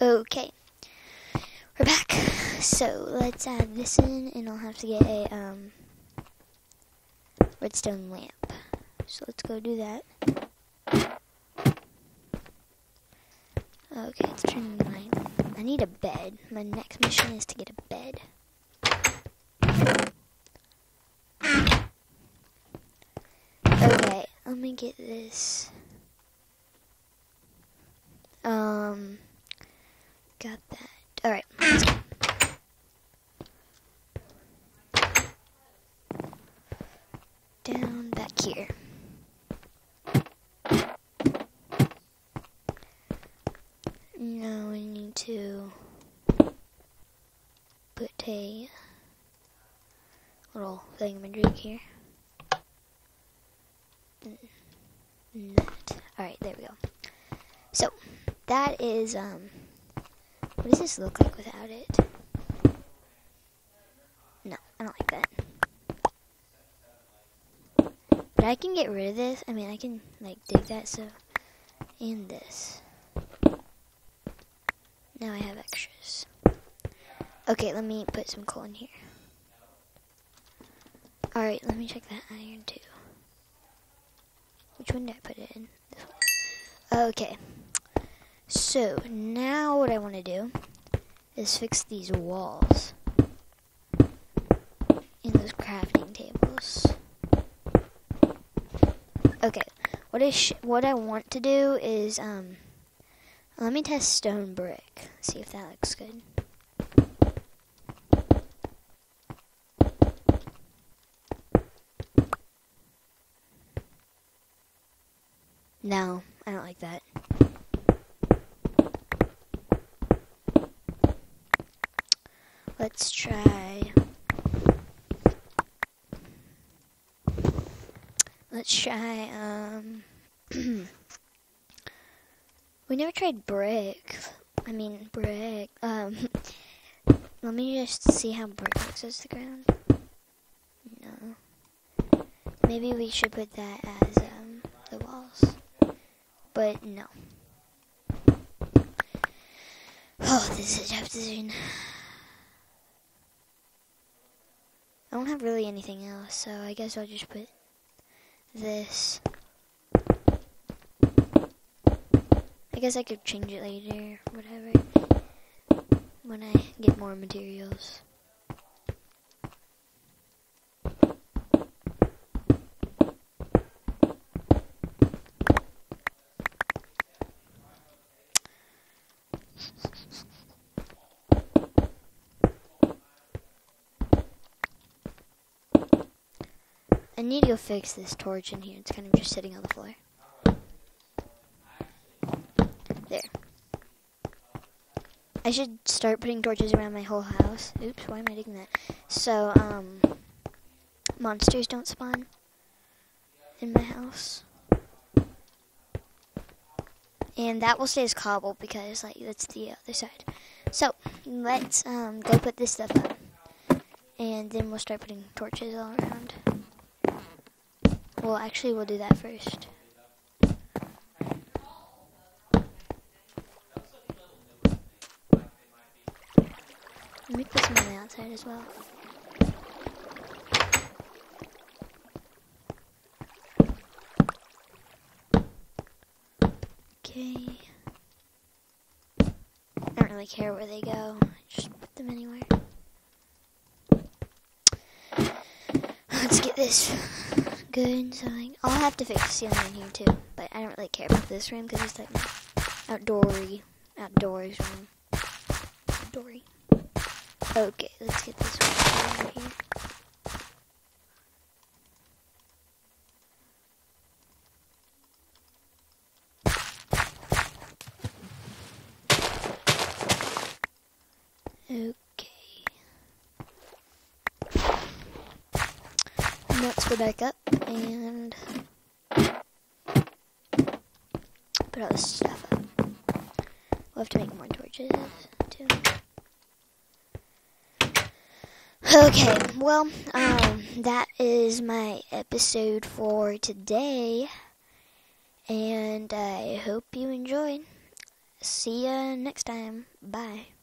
Okay, we're back. So let's add this in, and I'll have to get a redstone lamp. So let's go do that. Okay, let's turn the light. I need a bed. My next mission is to get a bed. Okay, let me get this. Got that. Alright, let's go. Down back here. Now we need to put a little thingamajig here. Alright, there we go. So, that is, what does this look like without it? No, I don't like that. But I can get rid of this. I mean, I can, like, dig that, so, and this. Now I have extras. Okay, let me put some coal in here. Alright, let me check that iron, too. Which one did I put it in? This one. Okay. So, now what I want to do is fix these walls and those crafting tables. Okay, what I want to do is, let me test stone brick, see if that looks good. No, I don't like that. Let's try. We never tried brick. I mean, brick. Let me just see how brick looks as the ground. No. Maybe we should put that as, the walls. But, no. Oh, this is a tough decision. I don't have really anything else, so I guess I'll just put this. I guess I could change it later, whatever, when I get more materials. I need to go fix this torch in here. It's kind of just sitting on the floor. There. I should start putting torches around my whole house. Oops, why am I doing that? So, monsters don't spawn in my house. And that will stay as cobble because, like, that's the other side. So, let's, go put this stuff up. And then we'll start putting torches all around. Well, actually, we'll do that first. Let me put some on the outside as well. Okay. I don't really care where they go. Just put them anywhere. Let's get this good. So I'll have to fix the ceiling in here too, but I don't really care about this room because it's like outdoors room. Outdoory. Okay, let's get this one over here. Okay. Let's go back up and put all this stuff up. We'll have to make more torches too. Okay, well, that is my episode for today, and I hope you enjoyed. see ya next time. Bye.